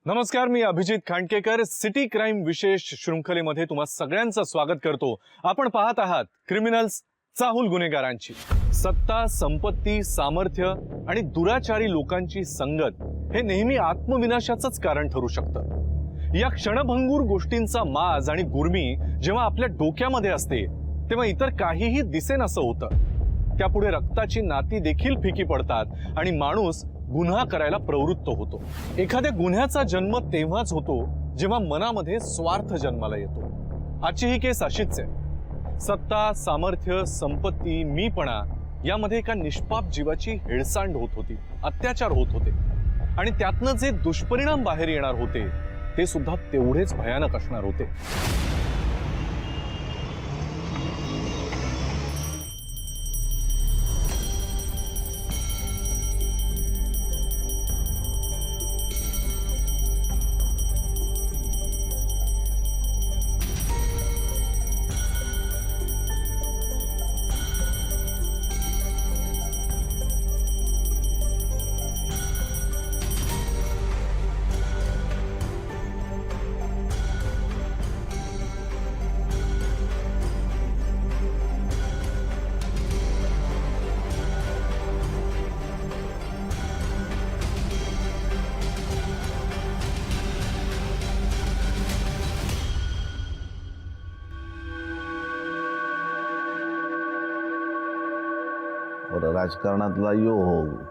नमस्कार, मी Abhijit Khandekar city crime विशेष शृंखलेमध्ये तुम्हा सगळ्यांचं स्वागत करतो। आपण पाहत आहात क्रिमिनल्स, चाहूल गुन्हेगारांची सत्ता, संपत्ती, सामर्थ्य आणि दुराचारी लोकांची संगत हे नेहमी आत्मविनाशाचंच कारण ठरू शकतं। या क्षणभंगूर गोष्टींचा माज आणि गुर्मी जेव्हा आपल्या डोक्यामध्ये असते तेव्हा इतर काहीही दिसेनासं होतं। त्यापुढे रक्ताची नाती देखील फिकी पडतात आणि माणूस गुन्हा करायला प्रवृत्त होतो। एखाद्या गुन्ह्याचा जन्म तेव्हाच होतो जेव्हा मनामध्ये स्वार्थ जन्माला येतो। आजची ही केस अशीच आहे। सत्ता, सामर्थ्य, संपत्ती, मीपणा यामध्ये एका निष्पाप जीवाची हेळसांड होत होती, अत्याचार होत होते आणि त्यातनं जे दुष्परिणाम बाहेर येणार होते ते सुद्धा तेवढेच भयानक असणार होते। राजकारणातला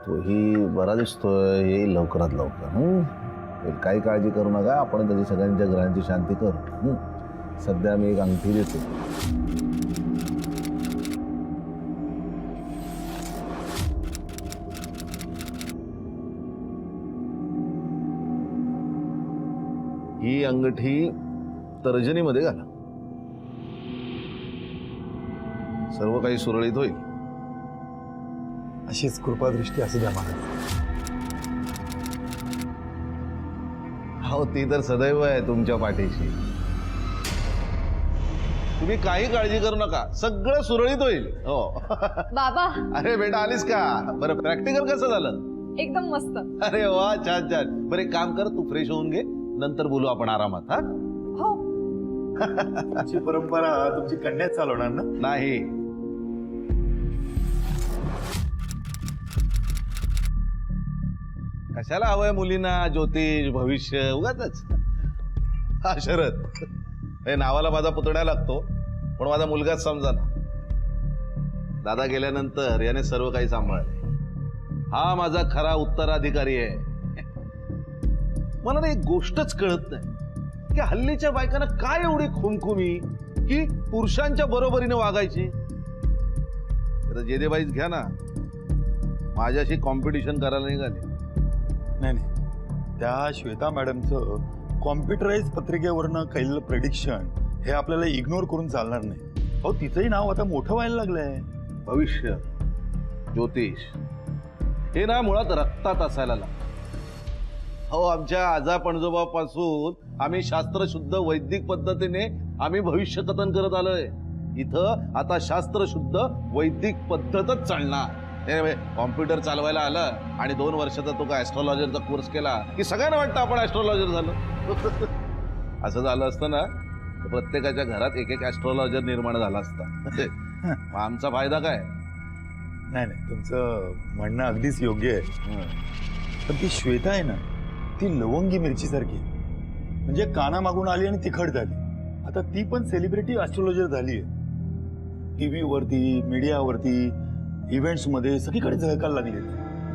तोही बरा दिसतोय, येईल लवकरात लवकर। काही काळजी करू नका, आपण त्याची सगळ्यांच्या ग्रहांची शांती करू। सध्या मी एक अंगठी देतो। ही अंगठी तर्जनीमध्ये घाला, सर्व काही सुरळीत होईल। अशीच कृपादृष्टी असू द्या महाराज। हो, ती तर सदैव आहे तुमच्या पाठीशी। तुम्ही काही काळजी करू नका, सगळं सुरळीत होईल। हो बाबा, अरे बेटा, आलीस का? बरं, प्रॅक्टिकल कसं झालं? एकदम मस्त। अरे वा, छान छान। बरं, एक काम कर, तू फ्रेश होऊन घे, नंतर बोलू आपण आरामात। हा, हो। तुमची परंपरा तुमची कन्याच चालवणार ना? नाही, कशाला हवंय मुलींना ज्योतिष, भविष्य उगाच? हा, शरद, हे नावाला माझा पुतण्या लागतो, पण माझा मुलगाच समजा ना। दादा गेल्यानंतर याने सर्व काही सांभाळले। हा माझा खरा उत्तराधिकारी आहे। मला ना एक गोष्टच कळत नाही की हल्लीच्या बायकांना काय एवढी खुमखुमी की पुरुषांच्या बरोबरीने वागायची। जेदेबाईच घ्या ना, माझ्याशी कॉम्पिटिशन करायला निघाले। नाही, त्या श्वेता मॅडमचं कॉम्प्युटराइज पत्रिकेवरनं केलेलं प्रेडिक्शन हे आपल्याला इग्नोर करून चालणार नाही। अहो, तिचंही नाव आता मोठं व्हायला लागलंय। भविष्य, ज्योतिष हे ना मुळात रक्तात असायला लागतं। हो, आमच्या आजा पणजोबापासून आम्ही शास्त्रशुद्ध वैदिक पद्धतीने आम्ही भविष्य कथन करत आलोय। इथं आता शास्त्रशुद्ध वैदिक पद्धतच चालणार। कॉम्प्युटर चालवायला आलं आणि 2 वर्षाचा तो काय ऍस्ट्रॉलॉजरचा कोर्स केला की सगळ्यांना वाटतं आपण ऍस्ट्रॉलॉजर झालो। असं झालं असतं ना तर प्रत्येकाच्या घरात एक एक ऍस्ट्रॉलॉजर निर्माण झाला असता। आमचा फायदा काय? नाही, तुमचं म्हणणं अगदीच योग्य आहे। पण ती श्वेता आहे ना, ती लवंगी मिरची सारखी, म्हणजे कानामागून आली आणि तिखट झाली। आता ती पण सेलिब्रिटी ऍस्ट्रॉलॉजर झाली आहे। टीव्ही वरती, मीडियावरती, इव्हेंट्स मध्ये सगळीकडे झळकायला लागले।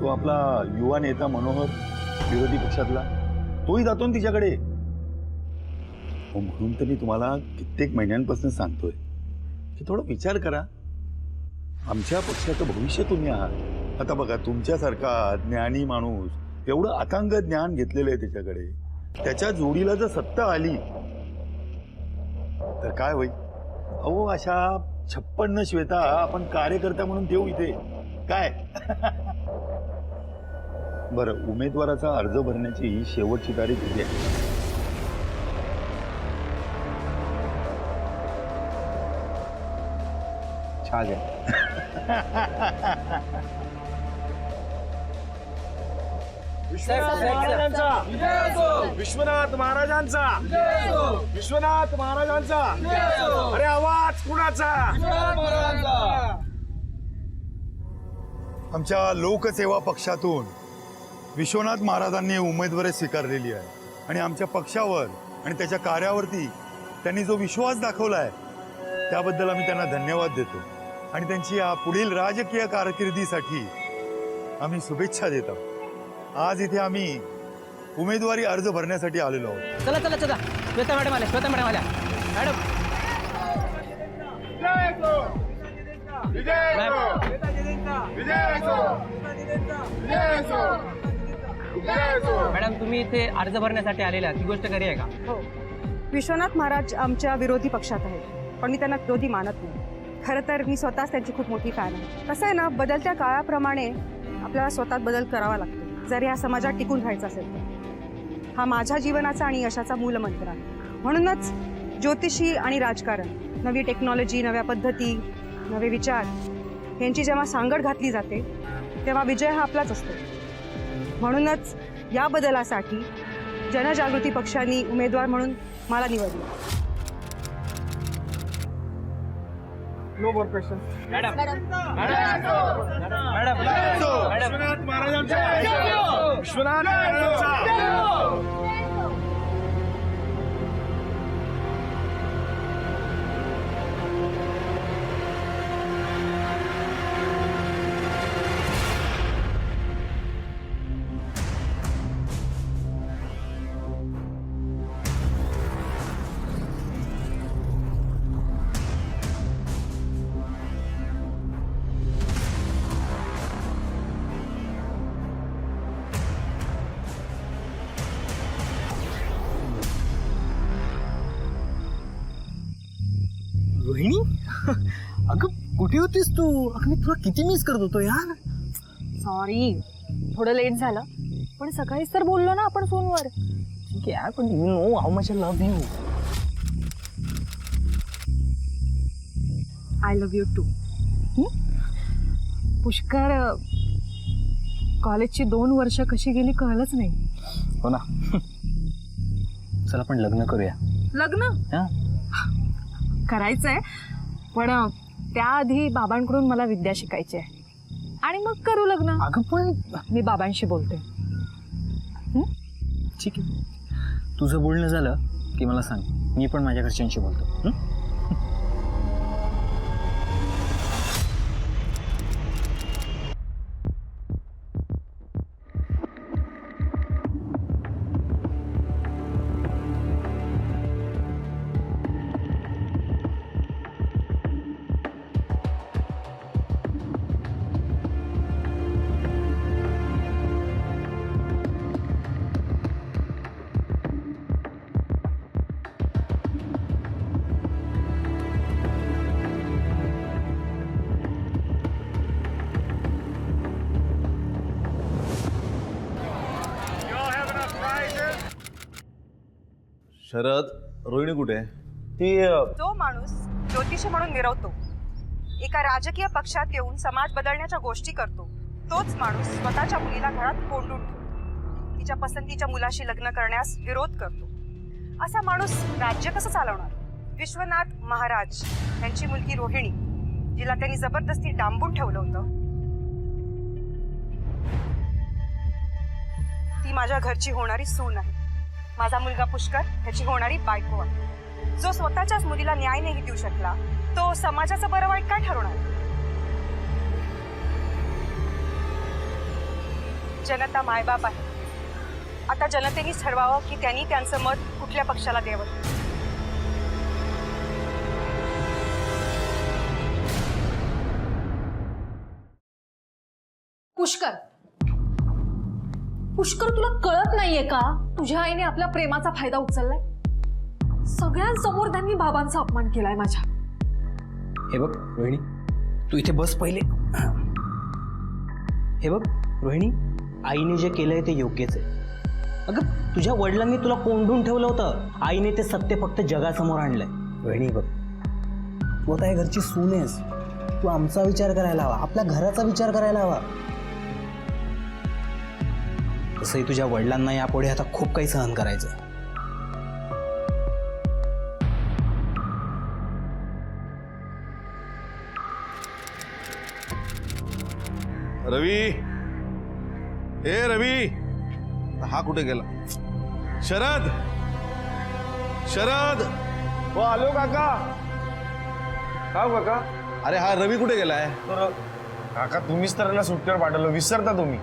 तो आपला युवा नेता मनोहर, विरोधी पक्षातला, तोही जातो ना तिच्याकडे। म्हणून तर मी तुम्हाला कित्येक महिन्यांपासून सांगतोय की थोडा विचार करा। आमच्या पक्षाचं भविष्य तुम्ही आहात। आता बघा, तुमच्यासारखा ज्ञानी माणूस, एवढं अथांग ज्ञान घेतलेलं आहे त्याच्याकडे, त्याच्या जोडीला जर सत्ता आली तर काय होईल? अहो, अशा 56 श्वेता आपण कार्यकर्ता म्हणून देऊ इथे काय? बरं, उमेदवाराचा अर्ज भरण्याची ही शेवटची तारीख उद्या आहे। छान आहे। विश्वनाथ महाराजांचा विश्वनाथ महाराजांचा अरे आवाज कुणाचा? आमच्या लोकसेवा पक्षातून विश्वनाथ महाराजांनी उमेदवारी स्वीकारलेली आहे आणि आमच्या पक्षावर आणि त्याच्या कार्यावरती त्यांनी जो विश्वास दाखवलाय त्याबद्दल आम्ही त्यांना धन्यवाद देतो आणि त्यांची या पुढील राजकीय कारकिर्दीसाठी आम्ही शुभेच्छा देतो. आज इथे आम्ही उमेदवारी अर्ज भरण्यासाठी आलेलो आहोत. चला चला चला श्वेता मॅडम आल्या मॅडम मॅडम तुम्ही इथे अर्ज भरण्यासाठी आलेला ही गोष्ट खरी आहे का? हो, विश्वनाथ महाराज आमच्या विरोधी पक्षात आहेत, पण मी त्यांना विरोधी मानत नाही. खरं तर मी स्वतःच त्यांची खूप मोठी फॅन आहे. कसं आहे ना, बदलत्या काळाप्रमाणे आपल्याला स्वतःत बदल करावा लागतो जर या समाजात टिकून राहायचं असेल तर. हा माझ्या जीवनाचा आणि यशाचा मूलमंत्र आहे. म्हणूनच ज्योतिषी आणि राजकारण, नवी टेक्नॉलॉजी, नव्या पद्धती, नवे विचार यांची जेव्हा सांगड घातली जाते तेव्हा विजय हा आपलाच असतो. म्हणूनच या बदलासाठी जनजागृती पक्षाने उमेदवार म्हणून मला निवडलं. मॅडम विश्वनाथ महाराजांचा विश्वनाथ महाराजांचा रोहिणी अगं कुठे होतीस तू? अगं मी तुला किती मिस करत होतो यार. सॉरी, थोडं लेट झालं, पण सकाळीच तर बोललो ना आपण फोनवर. ठीक आहे यार, पण you know how much I love you. I love you too. Pushkar, कॉलेजची 2 वर्ष कशी गेली कळलंच नाही. हो ना. चल आपण लग्न करूया. लग्न हा करायचंय, पण त्याआधी बाबांकडून मला विद्या शिकायची आहे आणि मग करू लग्न. अगं पण मी बाबांशी बोलते. ठीक आहे, तुझं बोलणं झालं की मला सांग, मी पण माझ्या घरच्यांशी बोलतो. शरद, रोहिणी कुठे आहे? जो माणूस ज्योतिषी म्हणून मिरवतो, एका राजकीय पक्षात येऊन समाज बदलण्याच्या गोष्टी करतो, तोच माणूस स्वतःच्या मुलीला घरात कोंडून ठेवतो, तिच्या पसंतीच्या मुलाशी लग्न करण्यास विरोध करतो. असा माणूस राज्य कसं चालवणार? विश्वनाथ महाराज यांची मुलगी रोहिणी, जिला त्यांनी जबरदस्ती डांबून ठेवलं होतं, ती माझ्या घरची होणारी सून आहे. माझा मुलगा पुष्कर त्याची होणारी बायको आहे. जो स्वतःच्याच मुलीला न्याय नाही देऊ शकला, तो समाजाचं बरं वाईट काय ठरवणार? जनता मायबाप आहे. आता जनतेनेच ठरवावं की त्यांनी त्यांचं मत कुठल्या पक्षाला द्यावं. पुष्कर, पुष्कर, तुला कळत नाहीये का? तुझ्या आईने आपल्या प्रेमाचा फायदा उचललाय. सगळ्यांसमोर त्यांनी बाबांचा अपमान केलाय माझ्या. हे बघ रोहिणी, तू इथे बस पहिले. हे बघ रोहिणी, आईने जे केलंय ते योग्यच आहे. अगं तुझ्या वडिलांनी तुला कोंडून ठेवलं होतं, आईने ते सत्य फक्त जगासमोर आणलंय. रोहिणी बघ, तू आता या घरची सून आहेस. तू आमचा विचार करायला हवा, आपल्या घराचा विचार करायला हवा. तसंही तुझ्या वडिलांना यापुढे आता खूप काही सहन करायचं आहे. रवी, ए रवी, हा कुठे गेला? शरद, शरद, हो आलो काका. का हो काका? अरे हा रवी कुठे गेलाय? तर काका तुम्हीच तर याला सुट्टीवर पाठवलं, विसरता तुम्ही.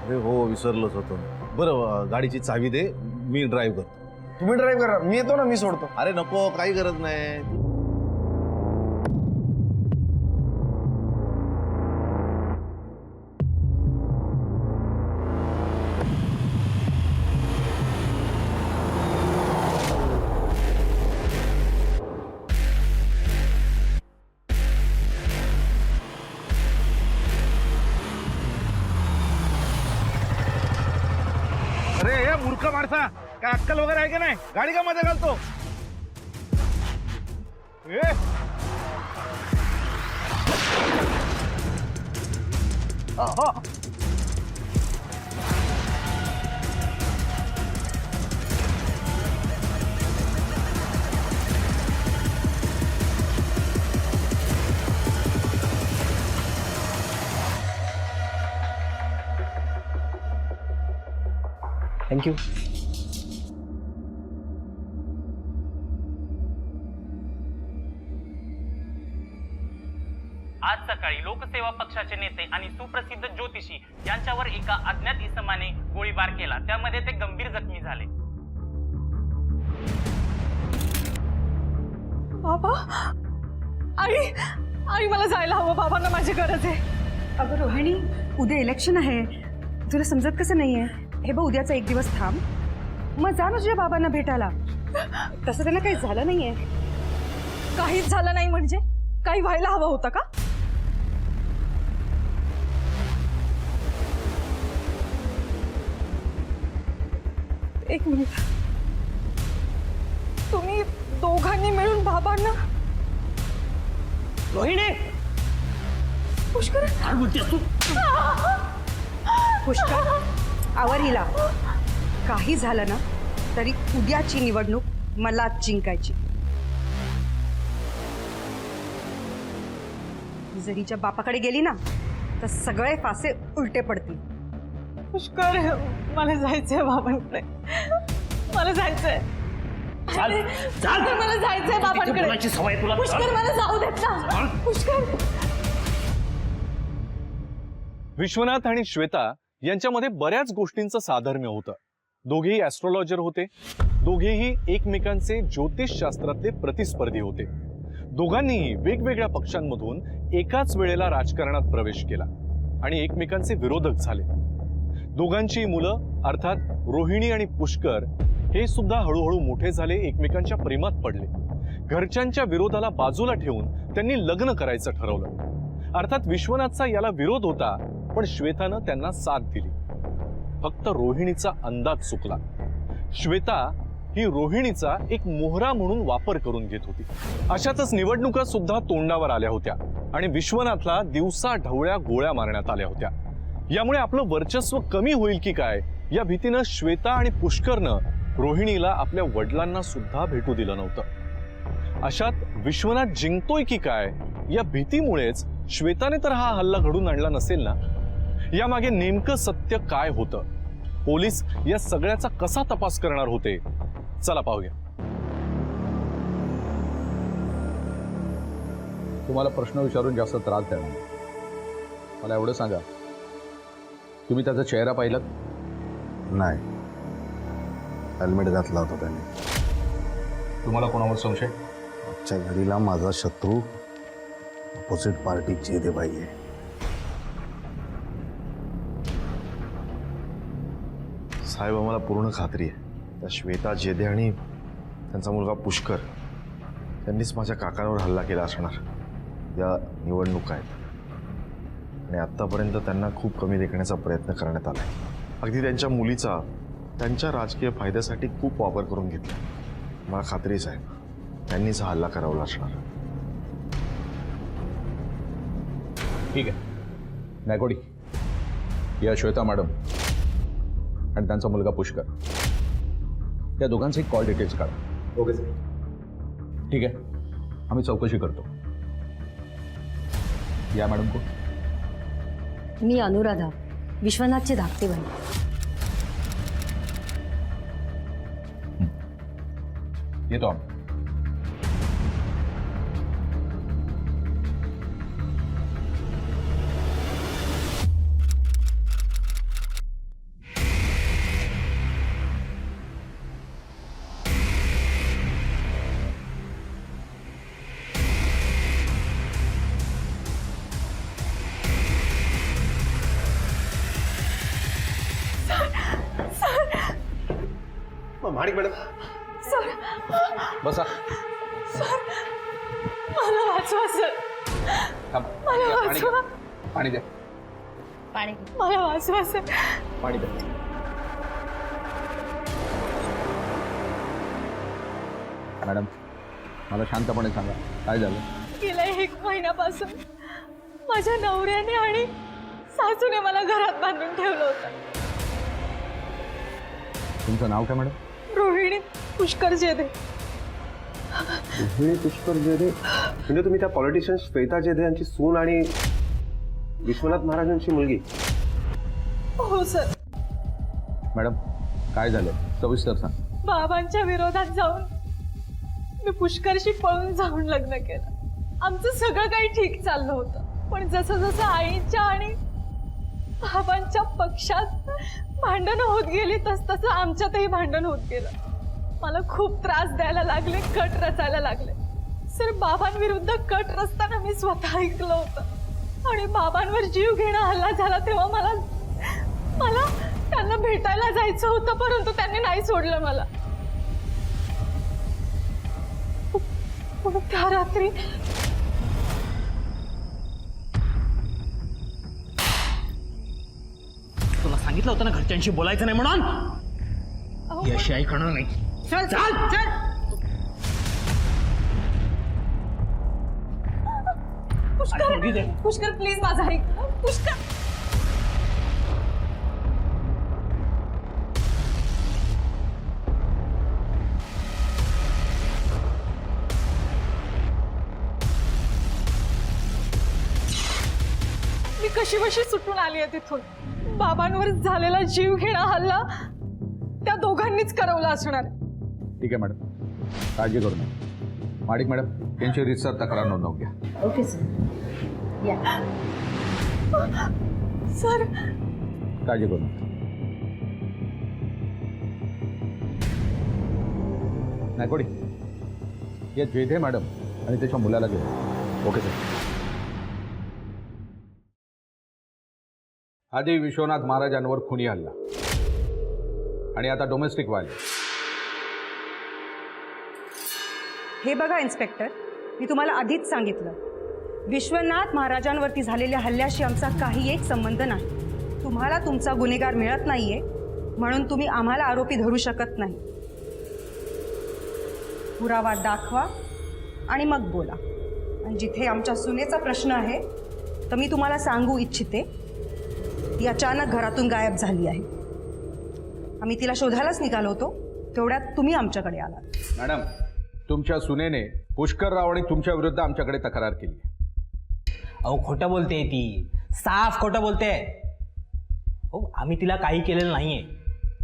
अरे हो, विसरलोच होतो. बरं, गाडीची चावी दे, मी ड्राईव्ह करतो. तुम्ही ड्राईव्ह करा, मी येतो ना, मी सोडतो. अरे नको, काही गरज नाही. अरे हे मूर्ख माणसा, काय अक्कल वगैरे आहे का नाही? गाडी का मध्ये घालतो? ए थँक्यू. आज सकाळी लोकसेवा पक्षाचे नेते आणि सुप्रसिद्ध ज्योतिषी यांच्यावर एका अज्ञात इसमाने गोळीबार केला. त्यामध्ये ते गंभीर जखमी झाले. बाबा, आई मला जायला हवं. बाबांना माझी गरज आहे. अगं रोहिणी, उद्या इलेक्शन आहे, तुला समजत कसं नाहीये? हे बघ, उद्याचा एक दिवस थांब, मग जा ना तुझ्या बाबांना भेटायला. तसं त्यांना काही झालं नाहीये. काहीच झालं नाही म्हणजे? काही व्हायला हवं होतं का? एक मिनिट, तुम्ही दोघांनी मिळून बाबांना? रोहिणी, पुष्कर, काय बोलतेस तू? पुष्कर, आवर हिला. काही झालं ना तरी उद्याची निवडणूक मलाच जिंकायची. जर हिच्या बापाकडे गेली ना तर सगळे फासे उलटे पडतील. पुष्कर, मला जायचंय बाबांकडे. मला जायचंय. मला जायचंय बाबांकडे. सवय तुला. पुष्कर, मला जाऊ देत ना. पुष्कर. विश्वनाथ आणि श्वेता यांच्यामध्ये बऱ्याच गोष्टींचं साधर्म्य होतं. दोघेही ॲस्ट्रॉलॉजर होते. दोघेही एकमेकांचे ज्योतिषशास्त्रातले प्रतिस्पर्धी होते. दोघांनीही वेगवेगळ्या पक्षांमधून एकाच वेळेला राजकारणात प्रवेश केला आणि एकमेकांचे विरोधक झाले. दोघांची मुलं अर्थात रोहिणी आणि पुष्कर हे सुद्धा हळूहळू मोठे झाले, एकमेकांच्या प्रेमात पडले. घरच्यांच्या विरोधाला बाजूला ठेवून त्यांनी लग्न करायचं ठरवलं. अर्थात विश्वनाथचा याला विरोध होता, पण श्वेतानं त्यांना साथ दिली. फक्त रोहिणीचा अंदाज चुकला. श्वेता ही रोहिणीचा एक मोहरा म्हणून वापर करून घेत होती. अशातच निवडणुका सुद्धा तोंडावर आल्या होत्या आणि विश्वनाथला दिवसा ढवळ्या गोळ्या मारण्यात आल्या होत्या. यामुळे आपलं वर्चस्व कमी होईल की काय या भीतीनं श्वेता आणि पुष्करनं रोहिणीला आपल्या वडिलांना सुद्धा भेटू दिलं नव्हतं. अशात विश्वनाथ जिंकतोय की काय या भीतीमुळेच श्वेताने तर हा हल्ला घडून आणला नसेल ना. यामागे नेमकं सत्य काय होतं? पोलीस या सगळ्याचा कसा तपास करणार होते? चला पाहूया. तुम्हाला प्रश्न विचारून जास्त त्रास देणार नाही. मला एवढं सांगा, तुम्ही त्याचा चेहरा पाहिलात? नाही, हेल्मेट घातला होता त्याने. तुम्हाला कोणावर संशय? आजच्या घडीला माझा शत्रू अपोजिट पार्टीची ते पाहिजे. साहेब, आम्हाला पूर्ण खात्री आहे त्या श्वेता, जेदे आणि त्यांचा मुलगा पुष्कर त्यांनीच माझ्या काकांवर हल्ला केला असणार. या निवडणुका आहेत आणि आत्तापर्यंत त्यांना खूप कमी देखण्याचा प्रयत्न करण्यात आला आहे. अगदी त्यांच्या मुलीचा त्यांच्या राजकीय फायद्यासाठी खूप वापर करून घेतला. मला खात्री आहे साहेब, त्यांनीच हा हल्ला करावला असणार. ठीक आहे, नायकोडी, या श्वेता मॅडम आणि त्यांचा मुलगा पुष्कर, या दोघांचे कॉल डिटेल्स काढा. Okay sir. ठीक आहे, आम्ही चौकशी करतो. या मॅडम कोण? मी अनुराधा, विश्वनाथची धाकटी बहीण. येतो आम्ही. महाडिक मॅडम, बसा. मला वाचवा सर, थांब. मला या, पाणी वाचवा. द्या. पाणी द्या. पाणी मला वाचवा सर. पाणी द्या. मॅडम, मला शांतपणे सांगा, काय झालं? गेल्या 1 महिन्यापासून माझ्या नवऱ्याने आणि सासूने मला घरात बांधून ठेवलं होतं. तुमचं नाव काय मॅडम? रोहिणी पुष्कर जेदे. पुष्कर जेधे म्हणजे तुम्ही त्या पॉलिटिशियन श्वेता जेधे यांची सून आणि विश्वनाथ महाराजांची मुलगी? हो सर. मॅडम, काय झालं सविस्तर सांग. बाबांच्या विरोधात जाऊन मी पुष्करशी पळून जाऊन लग्न केलं. आमचं सगळं काही ठीक चाललं होतं, पण जसं जसं आईच्या आणि बाबांच्या पक्षात भांडणं होत गेली तसं आमच्यातही भांडण होत गेलं. मला खूप त्रास द्यायला लागले, कट रचायला लागले. सर, बाबांविरुद्ध कट रचताना मी स्वतः ऐकलं होतं आणि बाबांवर जीव घेणं हल्ला झाला तेव्हा मला त्यांना भेटायला जायचं होतं, परंतु त्यांनी नाही सोडलं मला. पण त्या रात्री तुला सांगितलं होतं ना घरच्यांशी बोलायचं नाही म्हणून. यश ऐकणार नाही. चल चल चल. पुष्कर प्लीज माझा ऐक. पुष्कर, मी कशी सुटून आली आहे तिथून. बाबांवर झालेला जीव घेणा हल्ला त्या दोघांनीच करवला असणार. ठीक आहे मॅडम, काळजी करू नये. माडिक मॅडम, त्यांची रीतसर तक्रार नोंदवून घ्या. Okay sir. या. सर, काळजी करू नये. नायकोडी, या जेधे मॅडम आणि त्याच्या मुलाला घेऊ. Okay sir. आधी विश्वनाथ महाराजांवर खुनी हल्ला आणि आता डोमेस्टिक व्हायलन्स. हे बघा इन्स्पेक्टर, मी तुम्हाला आधीच सांगितलं, विश्वनाथ महाराजांवरती झालेल्या हल्ल्याशी आमचा काही एक संबंध नाही. तुम्हाला तुमचा गुन्हेगार मिळत नाहीये म्हणून तुम्ही आम्हाला आरोपी धरू शकत नाही. पुरावा दाखवा आणि मग बोला. आणि जिथे आमच्या सुनेचा प्रश्न आहे तर मी तुम्हाला सांगू इच्छिते, ती अचानक घरातून गायब झाली आहे. आम्ही तिला शोधायलाच निघालो होतो, तेवढ्यात तुम्ही आमच्याकडे आलात. मॅडम, तुमच्या सुनेने पुष्कर राव आणि तुमच्या विरुद्ध आमच्याकडे तक्रार केली. अहो, खोटं बोलते ती, साफ खोटं बोलते. हो, आम्ही तिला काही केलेलं नाहीये.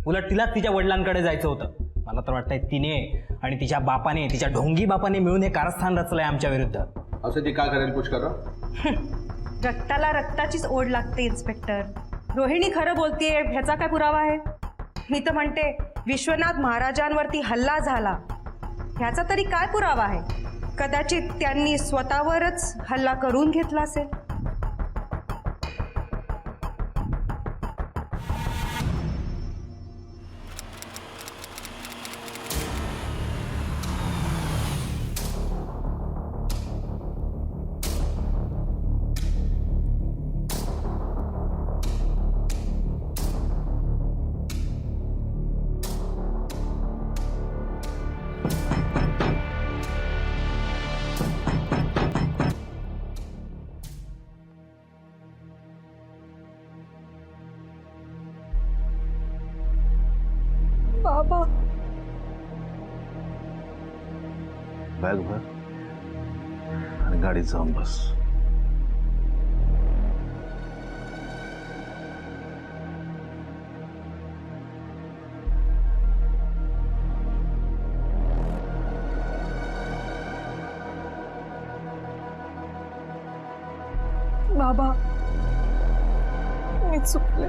उलट तिलाच तिच्या वडिलांकडे जायचं होतं. मला तर वाटतंय तिने आणि तिच्या बापाने, तिच्या ढोंगी बापाने मिळून हे कारस्थान रचलंय आमच्या विरुद्ध. असं ती का करेल पुष्करराव? रक्ताला रक्ताचीच ओढ लागते इन्स्पेक्टर. रोहिणी खरं बोलतेय ह्याचा काय पुरावा आहे? मी तर म्हणते विश्वनाथ महाराजांवरती हल्ला झाला ह्याचा तरी काय पुरावा आहे? कदाचित त्यांनी स्वतःवरच हल्ला करून घेतला असेल. बॅग भर आणि गाडीत जाऊन बस. बाबा मी चुकले.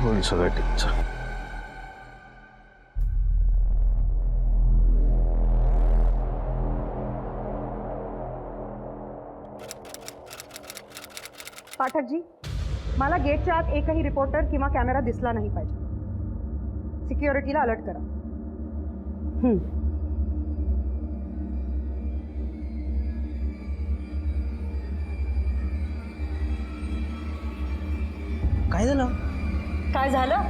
होईल सगळं ठीक. चल. पाठकजी, मला गेटच्या आत एकही रिपोर्टर किंवा कॅमेरा दिसला नाही पाहिजे. सिक्युरिटीला अलर्ट करा. काय झालं? काय झालं?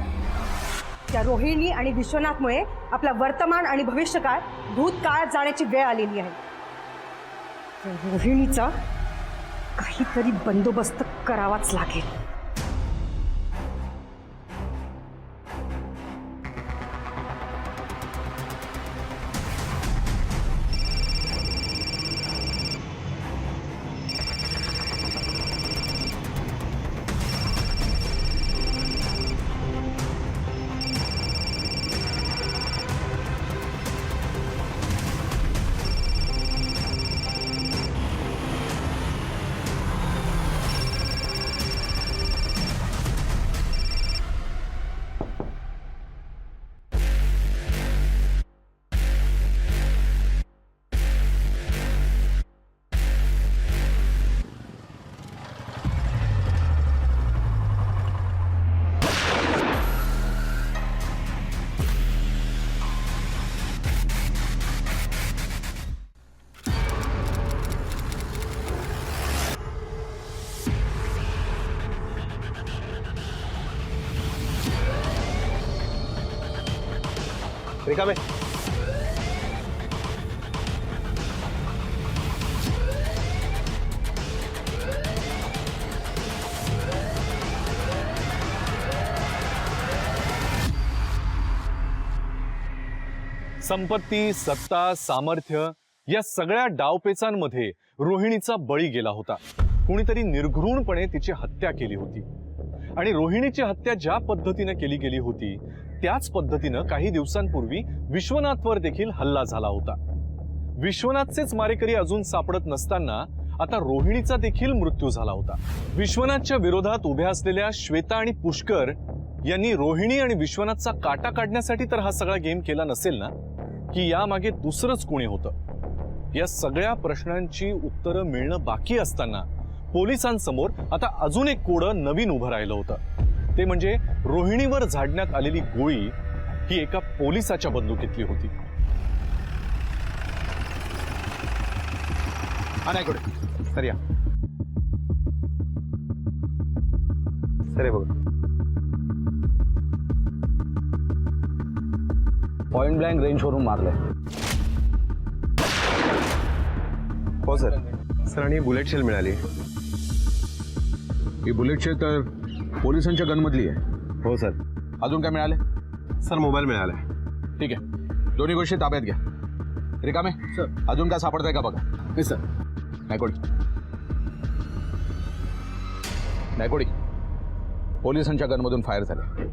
त्या रोहिणी आणि विश्वनाथमुळे आपला वर्तमान आणि भविष्यकाळ भूतकाळात जाण्याची वेळ आलेली आहे. त्या रोहिणीचा काहीतरी बंदोबस्त करावाच लागेल. रिकामे. संपत्ती, सत्ता, सामर्थ्य या सगळ्या डावपेचांमध्ये रोहिणीचा बळी गेला होता. कुणीतरी निर्घृणपणे तिची हत्या केली होती. आणि रोहिणीची हत्या ज्या पद्धतीने केली गेली होती त्याच पद्धतीनं काही दिवसांपूर्वी विश्वनाथवर देखील हल्ला झाला होता. विश्वनाथचेच मारेकरी अजून सापडत नसताना आता रोहिणीचा देखील मृत्यू झाला होता. विश्वनाथच्या विरोधात उभ्या असलेल्या श्वेता आणि पुष्कर यांनी रोहिणी आणि विश्वनाथचा काटा काढण्यासाठी तर हा सगळा गेम केला नसेल ना, की यामागे दुसरंच कोणी होतं? या सगळ्या प्रश्नांची उत्तरं मिळणं बाकी असताना पोलिसांसमोर आता अजून एक कोडं नवीन उभं राहिलं होतं. ते म्हणजे रोहिणीवर झाडण्यात आलेली गोळी ही एका पोलिसाच्या बंदुकीतली होती. सर या. सर बघ. पॉइंट ब्लँक रेंजवरून मारलंय. हो सर. सर आणि बुलेट शेल मिळाली. ही बुलेट शेल तर पोलिसांच्या गनमधली आहे. हो सर. अजून काय मिळाले? सर मोबाईल मिळाला. ठीक आहे, दोन्ही गोष्टी ताब्यात घ्या. रिकामे सर, अजून काय सापडतंय का बघा. नाही सर. नायकोडी, पोलिसांच्या गनमधून फायर झाले.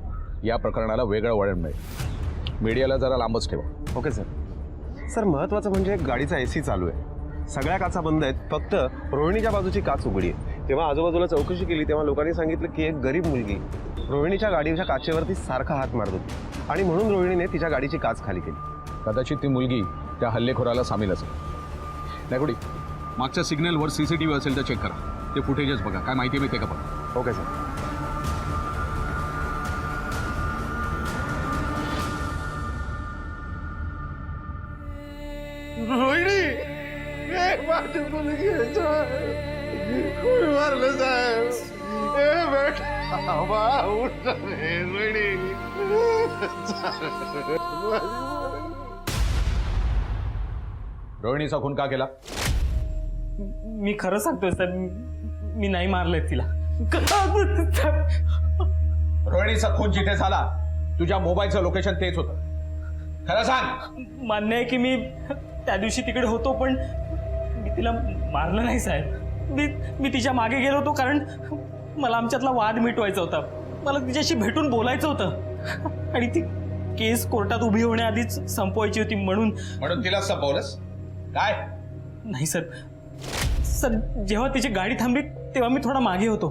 या प्रकरणाला वेगळं वळण मिळेल. मीडियाला जरा लांबच ठेवा. Okay sir. सर महत्त्वाचं म्हणजे गाडीचा AC चालू आहे. सगळ्या काचा बंद आहेत, फक्त रोहिणीच्या बाजूची काच उघडी आहे. तेव्हा आजूबाजूला चौकशी केली तेव्हा लोकांनी सांगितलं की एक गरीब मुलगी रोहिणीच्या गाडीच्या काचेवरती सारखा हात मारत होती आणि म्हणून रोहिणीने तिच्या गाडीची काच खाली केली. कदाचित ती मुलगी त्या हल्लेखोराला सामील असेल. नायकोडी, मागच्या सिग्नलवर CCTV असेल तर चेक करा. ते फुटेजच बघा, काय माहिती मिळते का बघा. Okay sir. रोहिणी, माझी मुलगी कोणी मारलं साहेब? बेटा उठ रे रोहिणी. रोहिणीचा खून का केला? मी खरं सांगतोय सर, मी नाही मारलंय तिला. रोहिणीचा खून जिथे झाला तुझ्या मोबाईलचं लोकेशन तेच होतं. खरं सांग. मान्य आहे की मी त्या दिवशी तिकडे होतो, पण मी तिला मारलं नाही साहेब. मी तिच्या मागे गेलो होतो कारण मला आमच्यातला वाद मिटवायचा होता. मला तिच्याशी भेटून बोलायचं होतं आणि ती केस कोर्टात उभी होण्याआधीच संपवायची होती म्हणून तिला संपवलंस काय? नाही सर. सर, जेव्हा तिची गाडी थांबली तेव्हा मी थोडा मागे होतो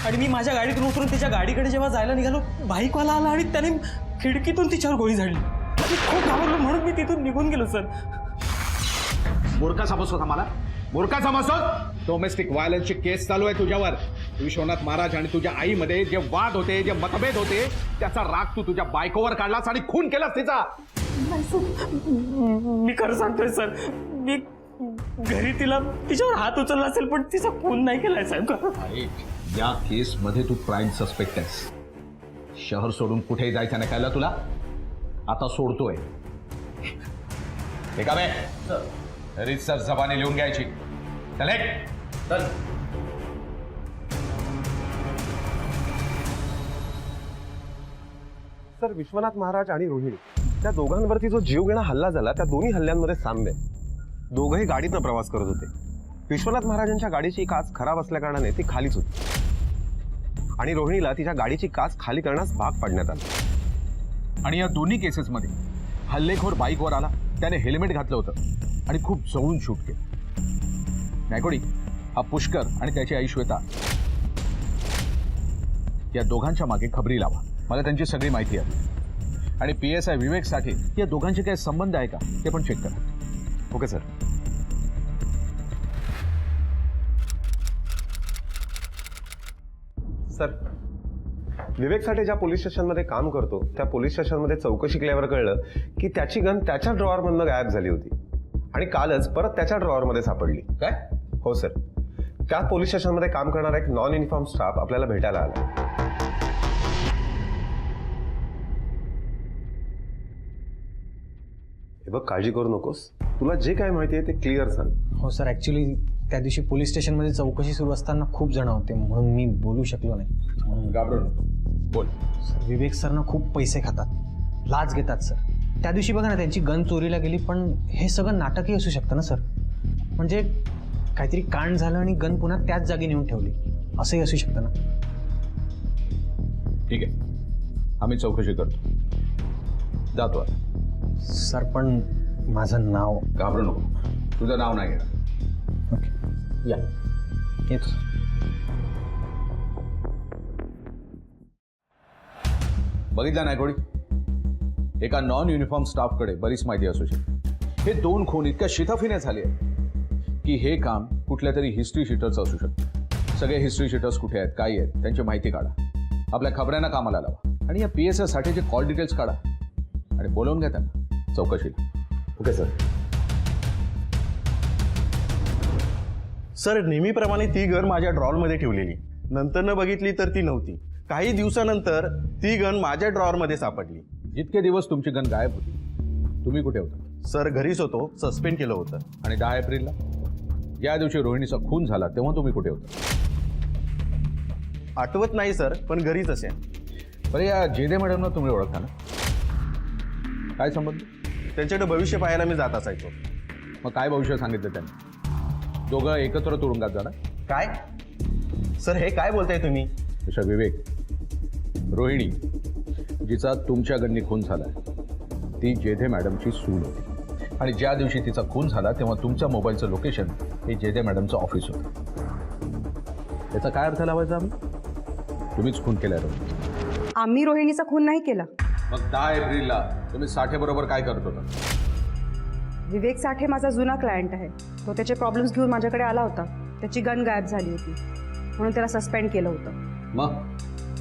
आणि मी माझ्या गाडीतून उतरून तिच्या गाडीकडे जेव्हा जायला निघालो, बाईकवाला आला आणि त्याने खिडकीतून तिच्यावर गोळी झाडली. मी खूप घाबरलो म्हणून मी तिथून निघून गेलो सर. मूर्खा समजतोस आम्हाला? मूर्खा समजतोस? डोमेस्टिक व्हायलन्सची केस चालू आहे तुझ्यावर. विश्वनाथ महाराज आणि तुझ्या आईमध्ये जे वाद होते, जे मतभेद होते, त्याचा राग तू तुझ्या बायकोवर काढलास आणि खून केलास तिचा. मी खरं सांगतोय सर. मी घरी तिच्यावर हात उचलला असेल, पण तिचा खून नाही केलाय साहेब. या केस मध्ये तू प्राईम सस्पेक्ट आहेस. शहर सोडून कुठेही जायचं नाही कळलं तुला? आता सोडतोय. हे का बे? रीतसर जबानी लिहून घ्यायची. चल चल. सर, विश्वनाथ महाराज आणि रोहिणी त्या दोघांवरती जो जीवघेणा हल्ला झाला, त्या दोन्ही हल्ल्यांमध्ये साम्य. दोघंही गाडीतनं प्रवास करत होते. विश्वनाथ महाराजांच्या गाडीची काच खराब असल्या कारणाने ती खालीच होती आणि रोहिणीला तिच्या गाडीची काच खाली करण्यास भाग पाडण्यात आला. आणि या दोन्ही केसेसमध्ये हल्लेखोर बाईकवर आला, त्याने हेल्मेट घातलं होतं आणि खूप जवळून शूट केलं. नायकोडी, हा पुष्कर आणि त्याची आई श्वेता, या दोघांच्या मागे खबरी लावा. मला त्यांची सगळी माहिती आहे. आणि PSI विवेक साठी या दोघांचे काही संबंध आहे का ते पण चेक करा. Okay sir. सर, विवेक साठे ज्या पोलीस स्टेशनमध्ये काम करतो त्या पोलीस स्टेशनमध्ये चौकशी केल्यावर कळलं की त्याची गन त्याच्या ड्रॉवरमधनं गायब झाली होती आणि कालच परत त्याच्या ड्रॉवरमध्ये सापडली. काय? हो सर. त्या पोलीस स्टेशनमध्ये काम करणारा एक नॉन युनिफॉर्म स्टाफ आपल्याला भेटायला आला. हे बघ, काळजी करू नकोस. तुला जे काय माहिती आहे ते क्लिअर सांग. हो सर, ॲक्च्युली त्या दिवशी पोलीस स्टेशनमध्ये चौकशी सुरू असताना खूप जण होते म्हणून मी बोलू शकलो नाही. घाबरून बोल. सर, विवेक सरना खूप पैसे खातात, लाच घेतात सर. त्या दिवशी बघा ना, त्यांची गन चोरीला गेली, पण हे सगळं नाटकही असू शकतं ना सर. म्हणजे काहीतरी कांड झालं आणि गन पुन्हा त्याच जागी नेऊन ठेवली, असंही असू शकतं ना. ठीक आहे, आम्ही चौकशी करतो. जातो आता. सर, पण माझं नाव. घाबरू नको, तुझं नाव नाही घेणार. या येतो. बघितलं नाही कोणी? एका नॉन युनिफॉर्म स्टाफकडे बरीच माहिती असू शकते. हे दोन खून इतक्या शिताफीने झाले की हे काम कुठल्या तरी हिस्ट्री शीटरचं असू शकतं. सगळे हिस्ट्री शीटर्स कुठे आहेत, काय आहेत, त्यांची माहिती काढा. आपल्या खबऱ्यांना कामाला लावा आणि या PSI साठीचे कॉल डिटेल्स काढा आणि बोलवून घ्या त्यांना चौकशीला. Okay sir. सर, नेहमीप्रमाणे ती गन माझ्या ड्रॉवरमध्ये ठेवलेली. नंतर न बघितली तर ती नव्हती. काही दिवसानंतर ती गन माझ्या ड्रॉवरमध्ये सापडली. जितके दिवस तुमची गन गायब होती, तुम्ही कुठे होता? सर, घरीच होतो. सस्पेंड केलं होतं. आणि 10 एप्रिलला ज्या दिवशी रोहिणीचा खून झाला तेव्हा तुम्ही कुठे होता? आठवत नाही सर, पण घरीच असेल. बरं, या जेदे मॅडमना तुम्ही ओळखता ना? काय संबंध? त्यांच्याकडे भविष्य पाहायला मी जात असायचो. मग काय भविष्य सांगितलं त्यांनी? दोघं एकत्र तुरुंगात जाणार? काय सर, हे काय बोलताय तुम्ही? तशा विवेक, रोहिणी जिचा तुमच्या गन्नी खून झाला ती जेधे मॅडमची सून होती आणि ज्या दिवशी तिचा खून झाला तेव्हा तुमच्या मोबाईलचं लोकेशन हे जेधे मॅडमचं ऑफिस होतं. याचा काय अर्थ लावायचा? आम्ही तुम्हीच खून केलाय रोहिणी. आम्ही रोहिणीचा खून नाही केला. मग 10 एप्रिलला तुम्ही साठेबरोबर काय करत होता? विवेक साठे माझा जुना क्लायंट आहे. तो त्याचे प्रॉब्लेम्स घेऊन माझ्याकडे आला होता. त्याची गन गायब झाली होती म्हणून त्याला सस्पेंड केलं होतं. मग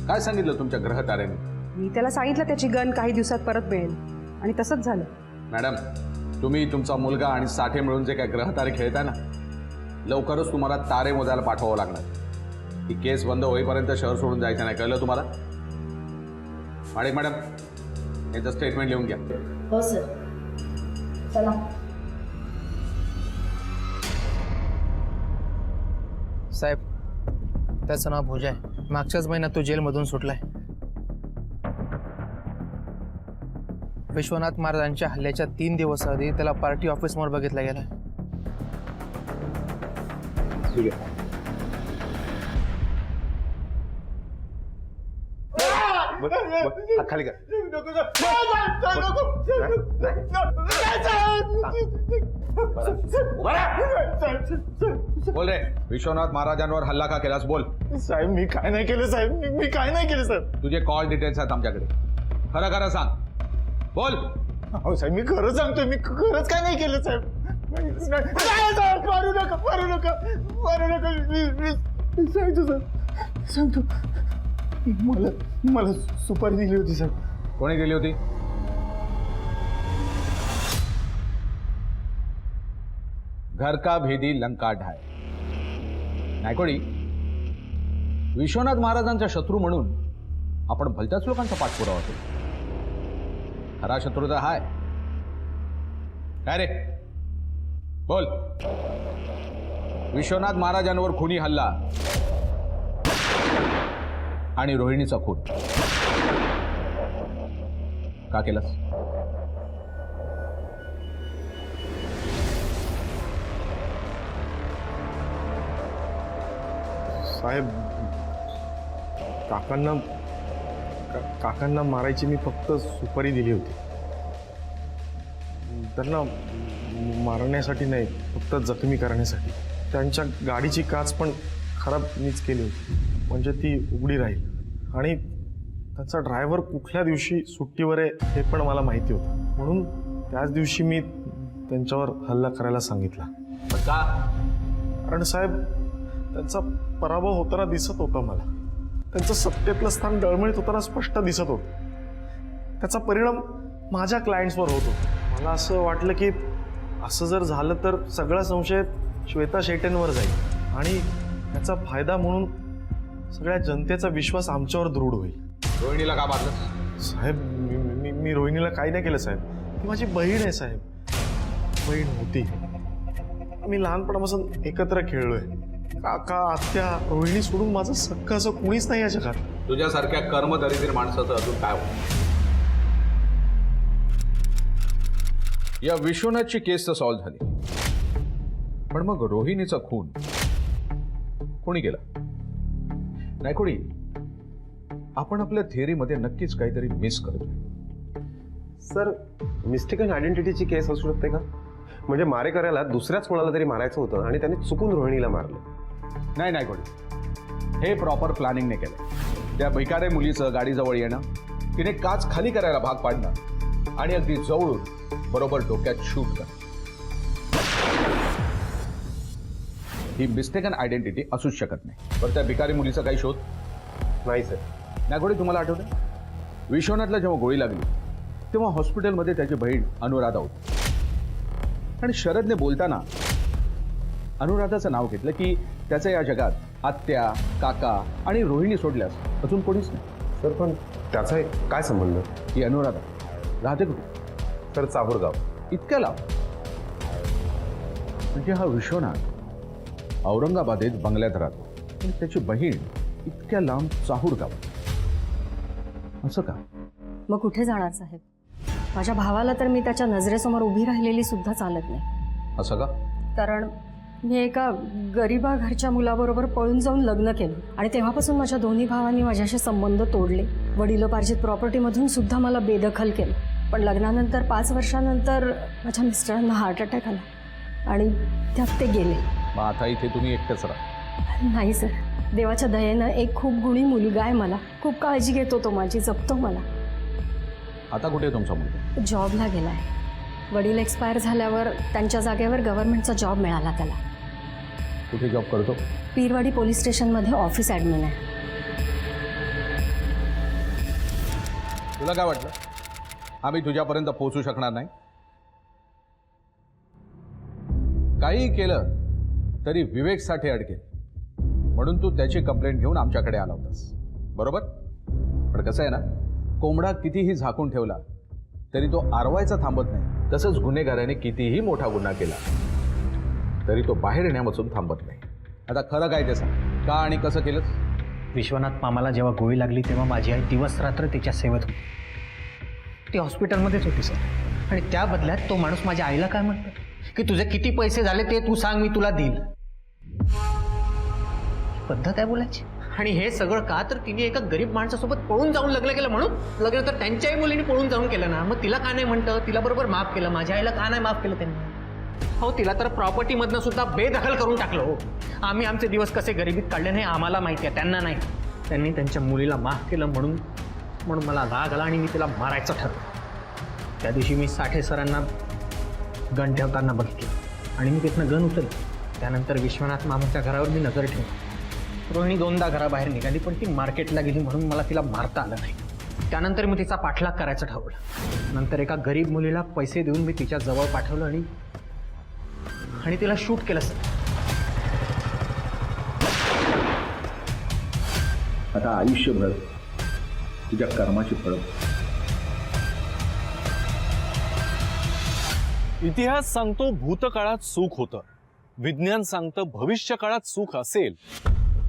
काय सांगितलं तुमच्या ग्रहतारेने? मी त्याला सांगितलं त्याची गन काही दिवसात परत मिळेल आणि तसंच झालं. मॅडम, तुम्ही तुमचा मुलगा आणि साठे मिळून जे काय ग्रहतारे खेळताय ना, लवकरच तुम्हाला तारे मोजायला पाठवावं लागणार. ही केस बंद होईपर्यंत शहर सोडून जायचं नाही, कळलं तुम्हाला? माणिक मॅडम, याचं स्टेटमेंट लिहून घ्या. हो सर. चला. साहेब, त्याचं नाव भोजा आहे. मागच्याच महिन्यात तो जेलमधून सुटलाय. विश्वनाथ महाराजांच्या हल्ल्याच्या 3 दिवस आधी त्याला पार्टी ऑफिसमोर बघितला गेला. ठीक आहे. हात खाली कर. बोल रे, विश्वनाथ महाराजांवर हल्ला का केलास? बोल. साहेब मी काय नाही केलं साहेब, मी काय नाही केलं साहेब. तुझे कॉल डिटेल्स आहेत आमच्याकडे. खरं खरं सांग. बोल. अहो साहेब मी खरं सांगतोय, मी खरंच काय नाही केलं साहेब. नाही साहेब, मारू नका मारू नका मारू नका. मी सांगतो साहेब, सांगतो. मला सुपारी दिली होती साहेब. कोणी दिली होती? घर का भेदी लंका ढाय. नायकोडी, विश्वनाथ महाराजांचा शत्रू म्हणून आपण भलत्याच लोकांचा पाठपुरावा केला. खरा शत्रू तर हाय. काय रे? बोल. विश्वनाथ महाराजांवर खुनी हल्ला आणि रोहिणीचा खून का केलास? साहेब काकांना मारायची मी फक्त सुपारी दिली होती. त्यांना मारण्यासाठी नाही, फक्त जखमी करण्यासाठी. त्यांच्या गाडीची काच पण खराब मीच केली होती, म्हणजे ती उघडी राहील. आणि त्याचा ड्रायव्हर कुठल्या दिवशी सुट्टीवर आहे हे पण मला माहिती होतं, म्हणून त्याच दिवशी मी त्यांच्यावर हल्ला करायला सांगितला. का? कारण साहेब त्यांचा पराभव होताना दिसत होता मला. त्यांचं सत्तेतलं स्थान डळमळीत होताना स्पष्ट दिसत होतं. त्याचा परिणाम माझ्या क्लायंट्सवर होतो. मला असं वाटलं की असं जर झालं तर सगळा संशय श्वेता शेटेंवर जाईल आणि त्याचा फायदा म्हणून सगळ्या जनतेचा विश्वास आमच्यावर दृढ होईल. रोहिणीला का मारलं? साहेब मी रोहिणीला काही नाही केलं साहेब. ती माझी बहीण आहे साहेब. बहीण होती. आम्ही लहानपणापासून एकत्र खेळलोय. काका आत्या रोहिणी सोडून माझं सख्खं असं कुणीच नाही या जगात. तुझ्यासारख्या कर्मदरिद्र माणसाचं अजून काय होतं? या विश्वनाथची केस तर सॉल्व्ह झाली, पण मग रोहिणीचा खून कोणी केला? नायकोडी, आपण आपल्या थिअरीमध्ये नक्कीच काहीतरी मिस करतोय. सर, मिस्टेकन आयडेंटिटीची केस असू शकते का? म्हणजे मारेकऱ्याला दुसऱ्याच कोणाला तरी मारायचं होतं आणि त्याने चुकून रोहिणीला मारलं. नाही नायकोडी, हे प्रॉपर प्लॅनिंगने केलं. त्या भिकारे मुलीचं गाडीजवळ येणं, तिने काच खाली करायला भाग पाडणं आणि अगदी जवळून बरोबर डोक्यात शूट करणं. ही मिस्टेकन आयडेंटिटी असूच शकत नाही. पण त्या भिकारी मुलीचा काही शोध नाही सर. नायकोडी, तुम्हाला आठवतं विश्वनाथला जेव्हा गोळी लागली तेव्हा हॉस्पिटलमध्ये त्याची बहीण अनुराधा होती आणि शरदने बोलताना अनुराधाचं नाव घेतलं की त्याचं या जगात आत्या, काका आणि रोहिणी सोडल्यास अजून कोणीच नाही. सर, पण त्याचा काय संबंध? ही अनुराधा राहते कुठे? सर, चाहूरगाव. इतक्या लांब? म्हणजे हा विश्वनाथ औरंगाबादेत बंगल्यात राहतो आणि त्याची बहीण इतक्या लांब चाहूरगाव. असं का? मग कुठे जाणार साहेब? माझ्या भावाला तर मी त्याच्या नजरेसमोर उभी राहिलेली सुद्धा चालत नाही. असं का? कारण मी एका गरिबा घरच्या मुलाबरोबर पळून जाऊन लग्न केलं आणि तेव्हापासून माझ्या दोन्ही भावांनी माझ्याशी संबंध तोडले. वडिलोपार्जित प्रॉपर्टीमधून सुद्धा मला बेदखल केलं. पण लग्नानंतर 5 वर्षानंतर माझ्या मिस्टरांना हार्ट अटॅक आला आणि त्यात ते गेले. मग आता इथे तुम्ही एकटेच राहा? नाही सर, देवाच्या दयेनं एक खूप गुणी मुलगा आहे मला. खूप काळजी घेतो तो माझी, जपतो मला. आता कुठे आहे तुमचा मुलगा? जॉबला गेला आहे. वडील एक्सपायर झाल्यावर त्यांच्या जागेवर गव्हर्नमेंटचा जॉब मिळाला त्याला. कुठे जॉब करतो? पीरवाडी पोलीस स्टेशनमध्ये ऑफिस ॲडमिन आहे. तुला काय वाटलं आम्ही तुझ्यापर्यंत पोहोचू शकणार नाही? काही केलं तरी विवेक साठे अडकेल म्हणून तू त्याची कंप्लेंट घेऊन आमच्याकडे आला होतास, बरोबर? पण कसं आहे ना, कोंबडा कितीही झाकून ठेवला तरी तो आरवायचा थांबत नाही. तसंच गुन्हेगाराने कितीही मोठा गुन्हा केला तरी तो बाहेर येण्यापासून थांबत नाही. आता खरं काय ते सांग, का आणि कसं केलंस? विश्वनाथ मामाला जेव्हा गोळी लागली तेव्हा माझी आई दिवस रात्र तिच्या सेवेत होती. ती हॉस्पिटलमध्येच होती सर. आणि त्या बदल्यात तो माणूस माझ्या आईला काय म्हणतो की तुझे किती पैसे झाले ते तू सांग, मी तुला देईल. पद्धत आहे बोलायची. आणि हे सगळं का तर तिने एका गरीब माणसासोबत पळून जाऊन लग्न केलं म्हणून. लग्न तर त्यांच्याही मुलीने पळून जाऊन केलं ना, मग तिला का नाही म्हणतं? तिला बरोबर माफ केलं, माझ्या आईला का नाही माफ केलं त्यांनी? हो, तिला तर प्रॉपर्टीमधनं सुद्धा बेदखल करून टाकलं. हो, आम्ही आमचे दिवस कसे गरिबीत काढले नाही आम्हाला माहिती आहे, त्यांना नाही. त्यांनी त्यांच्या मुलीला माफ केलं म्हणून मला राग आला आणि मी तिला मारायचं ठरवलं. त्या दिवशी मी साठे सरांना गण ठेवताना बघितलं आणि मी तिथनं गण उचललं. त्यानंतर विश्वनाथ मामाच्या घरावर मी नजर ठेवली. रोहिणी 2दा घराबाहेर निघाली, पण ती मार्केटला गेली म्हणून मला तिला मारता आलं नाही. त्यानंतर मी तिचा पाठलाग करायचं ठरवलं. नंतर एका गरीब मुलीला पैसे देऊन मी तिच्या जवळ पाठवलं आणि तिला शूट केलं सर. आता आयुष्यभर तुझ्या कर्माची फळं. इतिहास सांगतो भूतकाळात सुख होतं, विज्ञान सांगतं भविष्य काळात सुख असेल.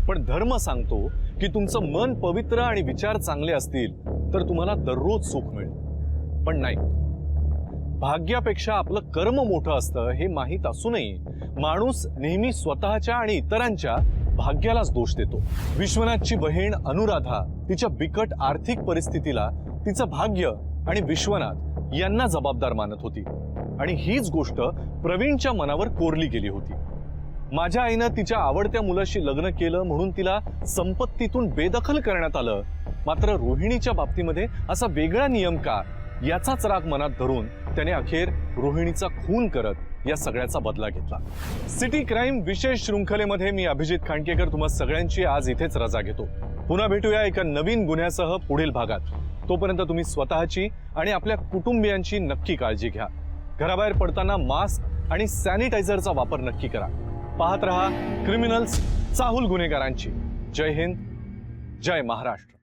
पण धर्म सांगतो की तुमचं मन पवित्र आणि विचार चांगले असतील तर तुम्हाला दररोज सुख मिळेल. पण नाही, भाग्यापेक्षा आपलं कर्म मोठं असतं हे माहीत असूनही माणूस नेहमी स्वतःच्या आणि इतरांच्या भाग्यालाच दोष देतो. विश्वनाथची बहीण अनुराधा तिच्या बिकट आर्थिक परिस्थितीला तिचं भाग्य आणि विश्वनाथ यांना जबाबदार मानत होती. आणि हीच गोष्ट प्रवीणच्या मनावर कोरली गेली होती. माझ्या आईनं तिच्या आवडत्या मुलाशी लग्न केलं म्हणून तिला संपत्तीतून बेदखल करण्यात आलं. मात्र रोहिणीच्या बाबतीमध्ये असा वेगळा नियम का, याचाच राग मनात धरून त्याने अखेर रोहिणीचा खून करत या सगळ्याचा बदला घेतला. सिटी क्राईम विशेष शृंखलेमध्ये मी अभिजित खांडकेकर तुम्हा सगळ्यांची आज इथेच रजा घेतो. पुन्हा भेटूया एका नवीन गुन्ह्यासह पुढील भागात. तोपर्यंत तुम्ही स्वतःची आणि आपल्या कुटुंबियांची नक्की काळजी घ्या. घराबाहेर पडताना मास्क आणि सॅनिटायझरचा वापर नक्की करा. पाहत रहा क्रिमिनल्स, चाहूल गुन्हेगारांची. जय हिंद, जय महाराष्ट्र.